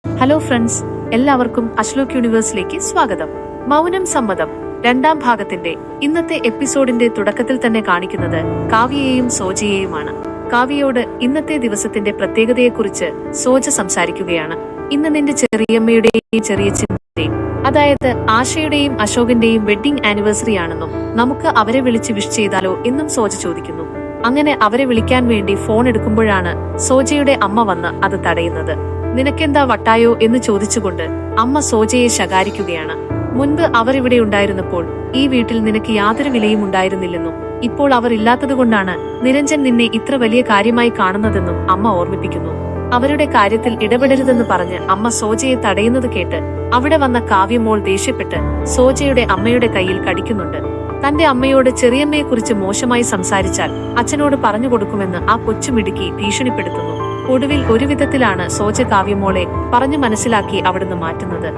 Hello friends, എല്ലാവർക്കും അശ്ലോക് യൂണിവേഴ്സിലേക്ക് സ്വാഗതം. മൗനം സമ്മതം രണ്ടാം ഭാഗത്തിന്റെ ഇന്നത്തെ എപ്പിസോഡിന്റെ തുടക്കത്തിൽ തന്നെ കാണിക്കുന്നത് കാവ്യയെയും സോജയെയുമാണ്. കാവ്യയോട് ഇന്നത്തെ ദിവസത്തിന്റെ പ്രത്യേകതയെക്കുറിച്ച് സോജ സംസാരിക്കുകയാണ്. ഇന്ന് നിന്റെ ചെറിയമ്മയുടെയും ചെറിയച്ഛന്റെയും, അതായത് ആശയുടെയും അശോകന്റെയും വെഡ്ഡിംഗ് ആനിവേഴ്സറി ആണെന്നും നമുക്ക് അവരെ വിളിച്ച് വിഷ് ചെയ്താലോ എന്നും സോജ ചോദിക്കുന്നു. അങ്ങനെ അവരെ വിളിക്കാൻ വേണ്ടി ഫോൺ എടുക്കുമ്പോഴാണ് സോജയുടെ അമ്മ വന്ന് അത് തടയുന്നത്. നിനക്കെന്താ വട്ടായോ എന്ന് ചോദിച്ചുകൊണ്ട് അമ്മ സോജയെ ശകാരിക്കുകയാണ്. മുൻപ് അവർ ഇവിടെ ഉണ്ടായിരുന്നപ്പോൾ ഈ വീട്ടിൽ നിനക്ക് യാതൊരു വിലയും ഉണ്ടായിരുന്നില്ലെന്നും ഇപ്പോൾ അവർ ഇല്ലാത്തതുകൊണ്ടാണ് നിരഞ്ജൻ നിന്നെ ഇത്ര വലിയ കാര്യമായി കാണുന്നതെന്നും അമ്മ ഓർമ്മിപ്പിക്കുന്നു. അവരുടെ കാര്യത്തിൽ ഇടപെടരുതെന്ന് പറഞ്ഞ് അമ്മ സോജയെ തടയുന്നത് കേട്ട് അവിടെ വന്ന കാവ്യമോൾ ദേഷ്യപ്പെട്ട് സോജയുടെ അമ്മയുടെ കയ്യിൽ കടിക്കുന്നുണ്ട്. തന്റെ അമ്മയോട് ചെറിയമ്മയെക്കുറിച്ച് മോശമായി സംസാരിച്ചാൽ അച്ഛനോട് പറഞ്ഞു കൊടുക്കുമെന്ന് ആ കൊച്ചുമിടുക്കി ഭീഷണിപ്പെടുത്തുന്നു. ഒടുവിൽ ഒരു വിധത്തിലാണ് സോജ കാവ്യമോളെ പറഞ്ഞു മനസ്സിലാക്കി അവിടുന്ന് മാറ്റുന്നത്.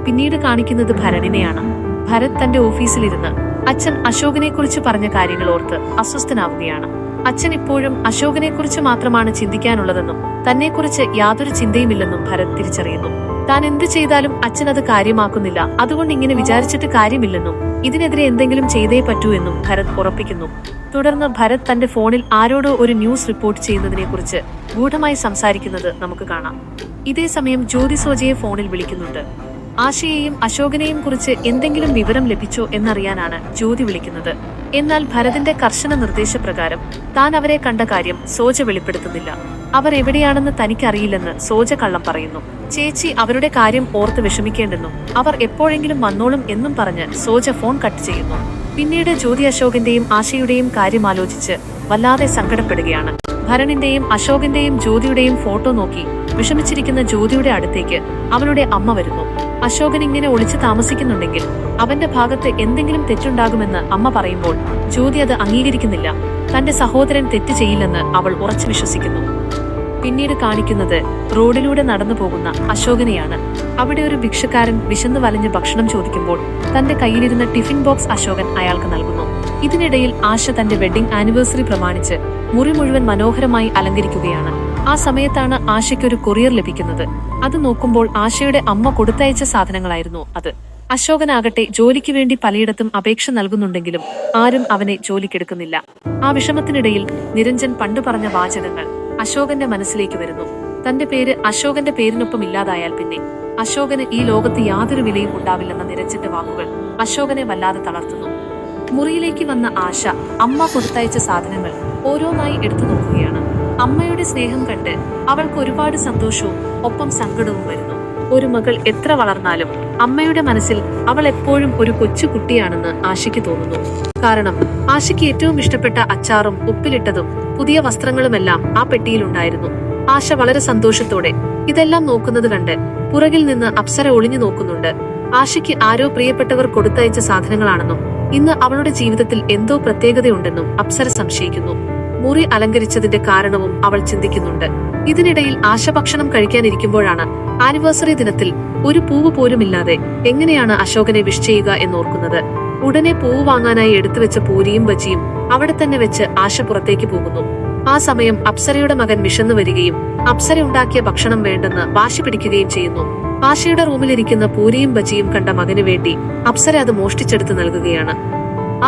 പിന്നീട് കാണിക്കുന്നത് ഭരണിനെയാണ്. ഭരത് തന്റെ ഓഫീസിലിരുന്ന് അച്ഛൻ അശോകനെ കുറിച്ച് പറഞ്ഞ കാര്യങ്ങൾ ഓർത്ത് അസ്വസ്ഥനാവുകയാണ്. അച്ഛൻ ഇപ്പോഴും അശോകനെ കുറിച്ച് മാത്രമാണ് ചിന്തിക്കാനുള്ളതെന്നും തന്നെക്കുറിച്ച് യാതൊരു ചിന്തയുമില്ലെന്നും ഭരത് തിരിച്ചറിയുന്നു. താൻ എന്ത് ചെയ്താലും അച്ഛൻ അത് കാര്യമാക്കുന്നില്ല, അതുകൊണ്ട് ഇങ്ങനെ വിചാരിച്ചിട്ട് കാര്യമില്ലെന്നും ഇതിനെതിരെ എന്തെങ്കിലും ചെയ്തേ പറ്റൂ എന്നും ഭരത് ഉറപ്പിക്കുന്നു. തുടർന്ന് ഭരത് തന്റെ ഫോണിൽ ആരോടോ ഒരു ന്യൂസ് റിപ്പോർട്ട് ചെയ്യുന്നതിനെ കുറിച്ച് ഗൂഢമായി സംസാരിക്കുന്നത് നമുക്ക് കാണാം. ഇതേ സമയം ജ്യോതി സോജയെ ഫോണിൽ വിളിക്കുന്നുണ്ട്. ആശയെയും അശോകനെയും കുറിച്ച് എന്തെങ്കിലും വിവരം ലഭിച്ചോ എന്നറിയാനാണ് ജ്യോതി വിളിക്കുന്നത്. എന്നാൽ ഭരതിന്റെ കർശന നിർദ്ദേശപ്രകാരം താൻ അവരെ കണ്ട കാര്യം സോജ വെളിപ്പെടുത്തുന്നില്ല. അവർ എവിടെയാണെന്ന് തനിക്കറിയില്ലെന്ന് സോജ കള്ളം പറയുന്നു. ചേച്ചി അവരുടെ കാര്യം ഓർത്ത് വിഷമിക്കേണ്ടെന്നും അവർ എപ്പോഴെങ്കിലും വന്നോളും എന്നും പറഞ്ഞ് സോജ ഫോൺ കട്ട് ചെയ്യുന്നു. പിന്നീട് ജ്യോതി അശോകന്റെയും ആശയുടെയും കാര്യം ആലോചിച്ച് വല്ലാതെ സങ്കടപ്പെടുകയാണ്. ഭരണിന്റെയും അശോകന്റെയും ജ്യോതിയുടെയും ഫോട്ടോ നോക്കി വിഷമിച്ചിരിക്കുന്ന ജ്യോതിയുടെ അടുത്തേക്ക് അവളുടെ അമ്മ വരുന്നു. അശോകൻ ഇങ്ങനെ ഒളിച്ചു താമസിക്കുന്നുണ്ടെങ്കിൽ അവന്റെ ഭാഗത്ത് എന്തെങ്കിലും തെറ്റുണ്ടാകുമെന്ന് അമ്മ പറയുമ്പോൾ ജ്യോതി അത് അംഗീകരിക്കുന്നില്ല. തന്റെ സഹോദരൻ തെറ്റ് ചെയ്യില്ലെന്ന് അവൾ ഉറച്ചു വിശ്വസിക്കുന്നു. പിന്നീട് കാണിക്കുന്നത് റോഡിലൂടെ നടന്നു പോകുന്ന അശോകനെയാണ്. അവിടെ ഒരു ഭിക്ഷക്കാരൻ വിശന്നു വലഞ്ഞ് ഭക്ഷണം ചോദിക്കുമ്പോൾ തന്റെ കയ്യിലിരുന്ന ടിഫിൻ ബോക്സ് അശോകൻ അയാൾക്ക് നൽകുന്നു. ഇതിനിടയിൽ ആശ തന്റെ വെഡ്ഡിംഗ് ആനിവേഴ്സറി പ്രമാണിച്ച് മുറി മുഴുവൻ മനോഹരമായി അലങ്കരിക്കുകയാണ്. ആ സമയത്താണ് ആശയ്ക്കൊരു കൊറിയർ ലഭിക്കുന്നത്. അത് നോക്കുമ്പോൾ ആശയുടെ അമ്മ കൊടുത്തയച്ച സാധനങ്ങളായിരുന്നു അത്. അശോകനാകട്ടെ ജോലിക്ക് വേണ്ടി പലയിടത്തും അപേക്ഷ നൽകുന്നുണ്ടെങ്കിലും ആരും അവനെ ജോലിക്കെടുക്കുന്നില്ല. ആ വിഷമത്തിനിടയിൽ നിരഞ്ജൻ പണ്ടു പറഞ്ഞ വാചകങ്ങൾ അശോകന്റെ മനസ്സിലേക്ക് വരുന്നു. തന്റെ പേര് അശോകന്റെ പേരിനൊപ്പം ഇല്ലാതായാൽ പിന്നെ അശോകന് ഈ ലോകത്ത് യാതൊരു വിലയും ഉണ്ടാവില്ലെന്ന നിരഞ്ജന്റെ വാക്കുകൾ അശോകനെ വല്ലാതെ തളർത്തുന്നു. മുറിയിലേക്ക് വന്ന ആശ അമ്മ കൊടുത്തയച്ച സാധനങ്ങൾ ഓരോന്നായി എടുത്തു നോക്കുകയാണ്. അമ്മയുടെ സ്നേഹം കണ്ട് അവൾക്ക് ഒരുപാട് സന്തോഷവും ഒപ്പം സങ്കടവും വരുന്നു. ഒരു മകൾ എത്ര വളർന്നാലും അമ്മയുടെ മനസ്സിൽ അവൾ എപ്പോഴും ഒരു കൊച്ചു കുട്ടിയാണെന്ന് ആശയ്ക്ക് തോന്നുന്നു. കാരണം ആശയ്ക്ക് ഏറ്റവും ഇഷ്ടപ്പെട്ട അച്ചാറും ഉപ്പിലിട്ടതും പുതിയ വസ്ത്രങ്ങളുമെല്ലാം ആ പെട്ടിയിലുണ്ടായിരുന്നു. ആശ വളരെ സന്തോഷത്തോടെ ഇതെല്ലാം നോക്കുന്നത് കണ്ട് പുറകിൽ നിന്ന് അപ്സര ഒളിഞ്ഞു നോക്കുന്നുണ്ട്. ആശയ്ക്ക് ആരോ പ്രിയപ്പെട്ടവർ കൊടുത്തയച്ച സാധനങ്ങളാണെന്നും ഇന്ന് അവളുടെ ജീവിതത്തിൽ എന്തോ പ്രത്യേകതയുണ്ടെന്നും അപ്സര സംശയിക്കുന്നു. മുറി അലങ്കരിച്ചതിന്റെ കാരണവും അവൾ ചിന്തിക്കുന്നുണ്ട്. ഇതിനിടയിൽ ആശ ഭക്ഷണം കഴിക്കാനിരിക്കുമ്പോഴാണ് ആനിവേഴ്സറി ദിനത്തിൽ ഒരു പൂവ് പോലുമില്ലാതെ എങ്ങനെയാണ് അശോകനെ വിഷ് ചെയ്യുക എന്നോർക്കുന്നത്. ഉടനെ പൂവ് വാങ്ങാനായി എടുത്തുവെച്ച പൂരിയും ബജിയും അവിടെ തന്നെ വെച്ച് ആശ പുറത്തേക്ക് പോകുന്നു. ആ സമയം അപ്സരയുടെ മകൻ വിശന്നു വരികയും അപ്സര ഉണ്ടാക്കിയ ഭക്ഷണം വേണ്ടെന്ന് വാശി പിടിക്കുകയും ചെയ്യുന്നു. ആശയുടെ റൂമിലിരിക്കുന്ന പൂരിയും ബജിയും കണ്ട മകന് വേണ്ടി അപ്സര അത് മോഷ്ടിച്ചെടുത്ത് നൽകുകയാണ്.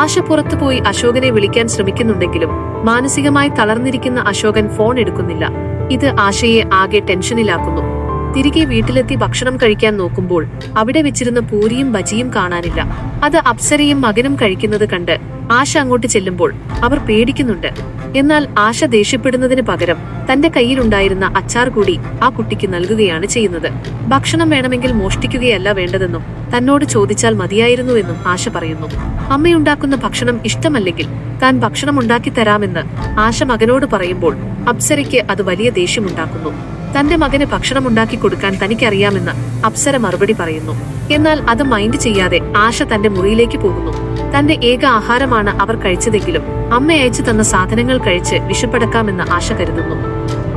ആശ പുറത്തുപോയി അശോകനെ വിളിക്കാൻ ശ്രമിക്കുന്നുണ്ടെങ്കിലും മാനസികമായി തളർന്നിരിക്കുന്ന അശോകൻ ഫോൺ എടുക്കുന്നില്ല. ഇത് ആശയെ ആകെ ടെൻഷനിലാക്കുന്നു. തിരികെ വീട്ടിലെത്തി ഭക്ഷണം കഴിക്കാൻ നോക്കുമ്പോൾ അവിടെ വെച്ചിരുന്ന പൂരിയും ബജിയും കാണാനില്ല. അത് അപ്സരയും മകനും കഴിക്കുന്നത് കണ്ട് ആശ അങ്ങോട്ട് ചെല്ലുമ്പോൾ അവർ പേടിക്കുന്നുണ്ട്. എന്നാൽ ആശ ദേഷ്യപ്പെടുന്നതിന് പകരം തന്റെ കയ്യിലുണ്ടായിരുന്ന അച്ചാർ കൂടി ആ കുട്ടിക്ക് നൽകുകയാണ് ചെയ്യുന്നത്. ഭക്ഷണം വേണമെങ്കിൽ മോഷ്ടിക്കുകയല്ല വേണ്ടതെന്നും തന്നോട് ചോദിച്ചാൽ മതിയായിരുന്നുവെന്നും ആശ പറയുന്നു. അമ്മയുണ്ടാക്കുന്ന ഭക്ഷണം ഇഷ്ടമല്ലെങ്കിൽ താൻ ഭക്ഷണം ഉണ്ടാക്കി തരാമെന്ന് ആശ മകനോട് പറയുമ്പോൾ അപ്സരയ്ക്ക് അത് വലിയ ദേഷ്യമുണ്ടാക്കുന്നു. തന്റെ മകന് ഭക്ഷണം ഉണ്ടാക്കി കൊടുക്കാൻ തനിക്കറിയാമെന്ന് അപ്സര മറുപടി പറയുന്നു. എന്നാൽ അത് മൈൻഡ് ചെയ്യാതെ ആശ തന്റെ മുറിയിലേക്ക് പോകുന്നു. തന്റെ ഏക ആഹാരമാണ് അവർ കഴിച്ചതെങ്കിലും അമ്മ അയച്ചു തന്ന സാധനങ്ങൾ കഴിച്ച് വിശപ്പടക്കാമെന്ന് ആശ കരുതുന്നു.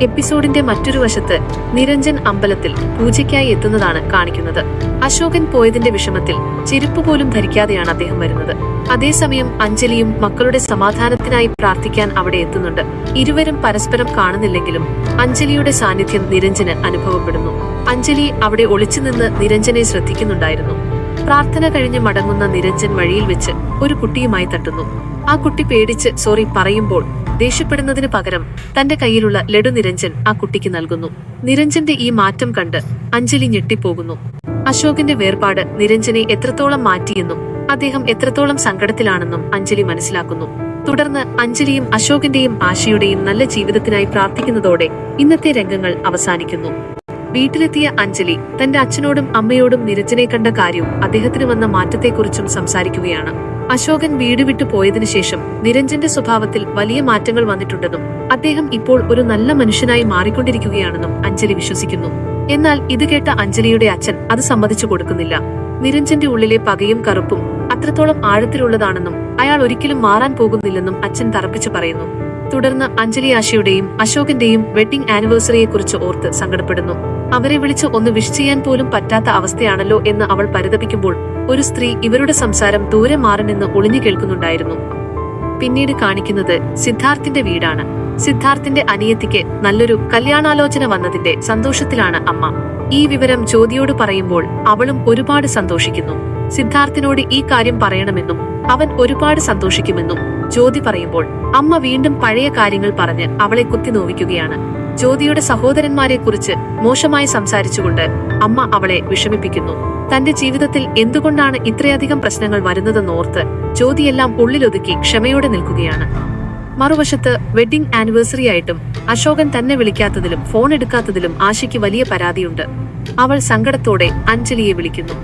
എപ്പിസോഡിന്റെ മറ്റൊരു വശത്ത് നിരഞ്ജൻ അമ്പലത്തിൽ പൂജയ്ക്കായി എത്തുന്നതാണ് കാണിക്കുന്നത്. അശോകൻ പോയതിന്റെ വിഷമത്തിൽ ചെരുപ്പ് പോലും ധരിക്കാതെയാണ് അദ്ദേഹം വരുന്നത്. അതേസമയം അഞ്ജലിയും മക്കളുടെ സമാധാനത്തിനായി പ്രാർത്ഥിക്കാൻ അവിടെ എത്തുന്നുണ്ട്. ഇരുവരും പരസ്പരം കാണുന്നില്ലെങ്കിലും അഞ്ജലിയുടെ സാന്നിധ്യം നിരഞ്ജന് അനുഭവപ്പെടുന്നു. അഞ്ജലി അവിടെ ഒളിച്ചുനിന്ന് നിരഞ്ജനെ ശ്രദ്ധിക്കുന്നുണ്ടായിരുന്നു. പ്രാർത്ഥന കഴിഞ്ഞ് മടങ്ങുന്ന നിരഞ്ജൻ വഴിയിൽ വെച്ച് ഒരു കുട്ടിയുമായി തട്ടുന്നു. ആ കുട്ടി പേടിച്ച് സോറി പറയുമ്പോൾ ദേഷ്യപ്പെടുന്നതിന് പകരം തന്റെ കയ്യിലുള്ള ലഡു നിരഞ്ജൻ ആ കുട്ടിക്ക് നൽകുന്നു. നിരഞ്ജന്റെ ഈ മാറ്റം കണ്ട് അഞ്ജലി ഞെട്ടിപ്പോകുന്നു. അശോകന്റെ വേർപാട് നിരഞ്ജനെ എത്രത്തോളം മാറ്റിയെന്നും അദ്ദേഹം എത്രത്തോളം സങ്കടത്തിലാണെന്നും അഞ്ജലി മനസ്സിലാക്കുന്നു. തുടർന്ന് അഞ്ജലിയും അശോകന്റെയും ആശയുടെയും നല്ല ജീവിതത്തിനായി പ്രാർത്ഥിക്കുന്നതോടെ ഇന്നത്തെ രംഗങ്ങൾ അവസാനിക്കുന്നു. വീട്ടിലെത്തിയ അഞ്ജലി തന്റെ അച്ഛനോടും അമ്മയോടും നിരഞ്ജനെ കണ്ട കാര്യവും അദ്ദേഹത്തിന് വന്ന മാറ്റത്തെക്കുറിച്ചും സംസാരിക്കുകയാണ്. അശോകൻ വീട് വിട്ടു പോയതിനു ശേഷം നിരഞ്ജന്റെ സ്വഭാവത്തിൽ വലിയ മാറ്റങ്ങൾ വന്നിട്ടുണ്ടെന്നും അദ്ദേഹം ഇപ്പോൾ ഒരു നല്ല മനുഷ്യനായി മാറിക്കൊണ്ടിരിക്കുകയാണെന്നും അഞ്ജലി വിശ്വസിക്കുന്നു. എന്നാൽ ഇത് കേട്ട അഞ്ജലിയുടെ അച്ഛൻ അത് സമ്മതിച്ചു കൊടുക്കുന്നില്ല. നിരഞ്ജന്റെ ഉള്ളിലെ പകയും കറുപ്പും അത്രത്തോളം ആഴത്തിലുള്ളതാണെന്നും അയാൾ ഒരിക്കലും മാറാൻ പോകുന്നില്ലെന്നും അച്ഛൻ തറപ്പിച്ചു പറയുന്നു. തുടർന്ന് അഞ്ജലി ആശയുടെയും അശോകന്റെയും വെഡിംഗ് ആനിവേഴ്സറിയെക്കുറിച്ച് ഓർത്ത് സങ്കടപ്പെടുന്നു. അവരെ വിളിച്ച് ഒന്ന് വിഷ് ചെയ്യാൻ പോലും പറ്റാത്ത അവസ്ഥയാണല്ലോ എന്ന് അവൾ പരിതപിക്കുമ്പോൾ ഒരു സ്ത്രീ ഇവരുടെ സംസാരം ദൂരെ മാറിനിന്ന് ഒളിഞ്ഞു കേൾക്കുന്നുണ്ടായിരുന്നു. പിന്നീട് കാണിക്കുന്നത് സിദ്ധാർത്ഥിന്റെ വീടാണ്. സിദ്ധാർത്ഥിന്റെ അനിയത്തിക്ക് നല്ലൊരു കല്യാണാലോചന വന്നതിന്റെ സന്തോഷത്തിലാണ് അമ്മ. ഈ വിവരം ജ്യോതിയോട് പറയുമ്പോൾ അവളും ഒരുപാട് സന്തോഷിക്കുന്നു. സിദ്ധാർത്ഥിനോട് ഈ കാര്യം പറയണമെന്നും അവൻ ഒരുപാട് സന്തോഷിക്കുമെന്നും ജ്യോതി പറയുമ്പോൾ അമ്മ വീണ്ടും പഴയ കാര്യങ്ങൾ പറഞ്ഞ് അവളെ കുത്തി നോവിക്കുകയാണ്. ജ്യോതിയുടെ സഹോദരന്മാരെ കുറിച്ച് മോശമായി സംസാരിച്ചുകൊണ്ട് അമ്മ അവളെ വിഷമിപ്പിക്കുന്നു. തന്റെ ജീവിതത്തിൽ എന്തുകൊണ്ടാണ് ഇത്രയധികം പ്രശ്നങ്ങൾ വരുന്നതെന്നോർത്ത് ജ്യോതിയെല്ലാം ഉള്ളിലൊതുക്കി ക്ഷമയോടെ നിൽക്കുകയാണ്. മറുവശത്ത് വെഡിംഗ് ആനിവേഴ്സറി ആയിട്ടും അശോകൻ തന്നെ വിളിക്കാത്തതിലും ഫോൺ എടുക്കാത്തതിലും ആശയ്ക്ക് വലിയ പരാതിയുണ്ട്. അവൾ സങ്കടത്തോടെ അഞ്ജലിയെ വിളിക്കുന്നു.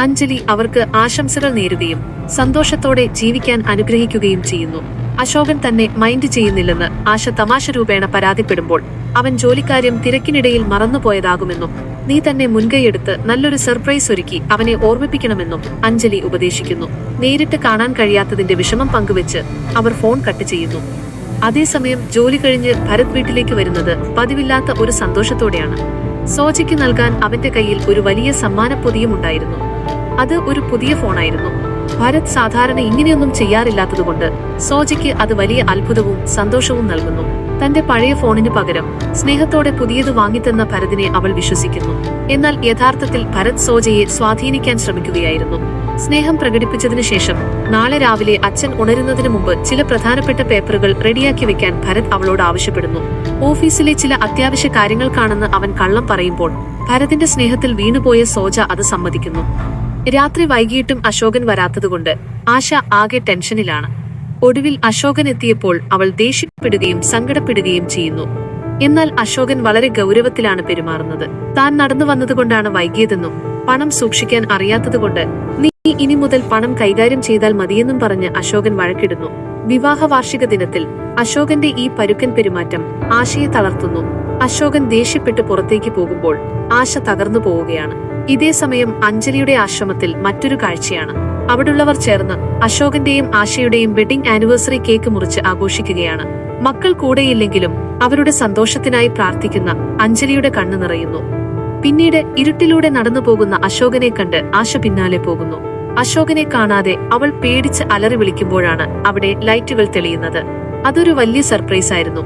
അഞ്ജലി അവർക്ക് ആശംസകൾ നേരുകയും സന്തോഷത്തോടെ ജീവിക്കാൻ അനുഗ്രഹിക്കുകയും ചെയ്യുന്നു. അശോകൻ തന്നെ മൈൻഡ് ചെയ്യുന്നില്ലെന്ന് ആശ തമാശ രൂപേണ പരാതിപ്പെടുമ്പോൾ അവൻ ജോലിക്കാര്യം തിരക്കിനിടയിൽ മറന്നുപോയതാകുമെന്നും നീ തന്നെ മുൻകൈയെടുത്ത് നല്ലൊരു സർപ്രൈസ് ഒരുക്കി അവനെ ഓർമ്മിപ്പിക്കണമെന്നും അഞ്ജലി ഉപദേശിക്കുന്നു. നേരിട്ട് കാണാൻ കഴിയാത്തതിന്റെ വിഷമം പങ്കുവെച്ച് അവർ ഫോൺ കട്ട് ചെയ്യുന്നു. അതേസമയം ജോലി കഴിഞ്ഞ് ഭരത് വീട്ടിലേക്ക് വരുന്നത് പതിവില്ലാത്ത ഒരു സന്തോഷത്തോടെയാണ്. സോജയ്ക്ക് നൽകാൻ അവന്റെ കയ്യിൽ ഒരു വലിയ സമ്മാനപ്പൊതിയും ഉണ്ടായിരുന്നു. അത് ഒരു പുതിയ ഫോണായിരുന്നു. ഭരത് സാധാരണ ഇങ്ങനെയൊന്നും ചെയ്യാറില്ലാത്തതുകൊണ്ട് സോജയ്ക്ക് അത് വലിയ അത്ഭുതവും സന്തോഷവും നൽകുന്നു. തന്റെ പഴയ ഫോണിന് പകരം സ്നേഹത്തോടെ പുതിയത് വാങ്ങിത്തന്ന ഭരതിനെ അവൾ വിശ്വസിക്കുന്നു. എന്നാൽ യഥാർത്ഥത്തിൽ ഭരത് സോജയെ സ്വാധീനിക്കാൻ ശ്രമിക്കുകയായിരുന്നു. സ്നേഹം പ്രകടിപ്പിച്ചതിനു ശേഷം നാളെ രാവിലെ അച്ഛൻ ഉണരുന്നതിന് മുമ്പ് ചില പ്രധാനപ്പെട്ട പേപ്പറുകൾ റെഡിയാക്കി വെക്കാൻ ഭരത് അവളോട് ആവശ്യപ്പെടുന്നു. ഓഫീസിലെ ചില അത്യാവശ്യ കാര്യങ്ങൾക്കാണെന്ന് അവൻ കള്ളം പറയുമ്പോൾ ഭരതിന്റെ സ്നേഹത്തിൽ വീണുപോയ സോജ അത് സമ്മതിക്കുന്നു. രാത്രി വൈകിയിട്ടും അശോകൻ വരാത്തതുകൊണ്ട് ആശ ആകെ ടെൻഷനിലാണ്. ഒടുവിൽ അശോകൻ എത്തിയപ്പോൾ അവൾ ദേഷ്യപ്പെടുകയും സങ്കടപ്പെടുകയും ചെയ്യുന്നു. എന്നാൽ അശോകൻ വളരെ ഗൗരവത്തിലാണ് പെരുമാറുന്നത്. താൻ നടന്നു വന്നതുകൊണ്ടാണ് വൈകിയതെന്നും പണം സൂക്ഷിക്കാൻ അറിയാത്തതുകൊണ്ട് നീ ഇനി മുതൽ പണം കൈകാര്യം ചെയ്താൽ മതിയെന്നും പറഞ്ഞ് അശോകൻ വഴക്കിടുന്നു. വിവാഹ വാർഷിക ദിനത്തിൽ അശോകന്റെ ഈ പരുക്കൻ പെരുമാറ്റം ആശയെ തളർത്തുന്നു. അശോകൻ ദേഷ്യപ്പെട്ട് പുറത്തേക്ക് പോകുമ്പോൾ ആശ തകർന്നു പോവുകയാണ്. ഇതേ സമയം അഞ്ജലിയുടെ ആശ്രമത്തിൽ മറ്റൊരു കാഴ്ചയാണ്. അവിടുള്ളവർ ചേർന്ന് അശോകന്റെയും ആശയുടെയും വെഡിംഗ് ആനിവേഴ്സറി കേക്ക് മുറിച്ച് ആഘോഷിക്കുകയാണ്. മക്കൾ കൂടെയില്ലെങ്കിലും അവരുടെ സന്തോഷത്തിനായി പ്രാർത്ഥിക്കുന്ന അഞ്ജലിയുടെ കണ്ണു നിറയുന്നു. പിന്നീട് ഇരുട്ടിലൂടെ നടന്നു പോകുന്ന അശോകനെ കണ്ട് ആശ പിന്നാലെ പോകുന്നു. അശോകനെ കാണാതെ അവൾ പേടിച്ച് അലറി വിളിക്കുമ്പോഴാണ് അവിടെ ലൈറ്റുകൾ തെളിയുന്നത്. അതൊരു വലിയ സർപ്രൈസ് ആയിരുന്നു.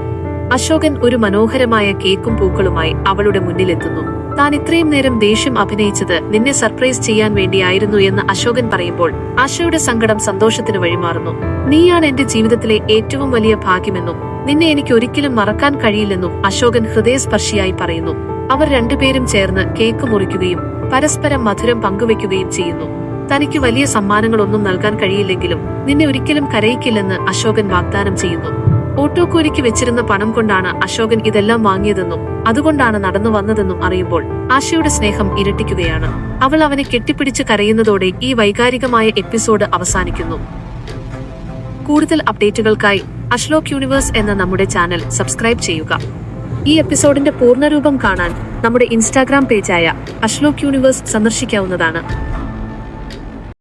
അശോകൻ ഒരു മനോഹരമായ കേക്കും പൂക്കളുമായി അവളുടെ മുന്നിലെത്തുന്നു. താൻ ഇത്രയും നേരം ദേഷ്യം അഭിനയിച്ചത് നിന്നെ സർപ്രൈസ് ചെയ്യാൻ വേണ്ടിയായിരുന്നു എന്ന് അശോകൻ പറയുമ്പോൾ ആശയുടെ സങ്കടം സന്തോഷത്തിന് വഴിമാറുന്നു. നീയാണ് എന്റെ ജീവിതത്തിലെ ഏറ്റവും വലിയ ഭാഗ്യമെന്നും നിന്നെ എനിക്ക് ഒരിക്കലും മറക്കാൻ കഴിയില്ലെന്നും അശോകൻ ഹൃദയസ്പർശിയായി പറയുന്നു. അവർ രണ്ടുപേരും ചേർന്ന് കേക്ക് മുറിക്കുകയും പരസ്പരം മധുരം പങ്കുവെക്കുകയും ചെയ്യുന്നു. തനിക്ക് വലിയ സമ്മാനങ്ങളൊന്നും നൽകാൻ കഴിയില്ലെങ്കിലും നിന്നെ ഒരിക്കലും കരയിക്കില്ലെന്ന് അശോകൻ വാഗ്ദാനം ചെയ്യുന്നു. ഓട്ടോക്കൂലിക്ക് വെച്ചിരുന്ന പണം കൊണ്ടാണ് അശോകൻ ഇതെല്ലാം വാങ്ങിയതെന്നും അതുകൊണ്ടാണ് നടന്നു വന്നതെന്നും അറിയുമ്പോൾ ആശയുടെ സ്നേഹം ഇരട്ടിക്കുകയാണ്. അവൾ അവനെ കെട്ടിപ്പിടിച്ച് കരയുന്നതോടെ ഈ വൈകാരികമായ എപ്പിസോഡ് അവസാനിക്കുന്നു. കൂടുതൽ അപ്ഡേറ്റുകൾക്കായി അശ്ലോക് യൂണിവേഴ്സ് എന്ന നമ്മുടെ ചാനൽ സബ്സ്ക്രൈബ് ചെയ്യുക. ഈ എപ്പിസോഡിന്റെ പൂർണ്ണരൂപം കാണാൻ നമ്മുടെ ഇൻസ്റ്റാഗ്രാം പേജായ അശ്ലോക് യൂണിവേഴ്സ് സന്ദർശിക്കാവുന്നതാണ്.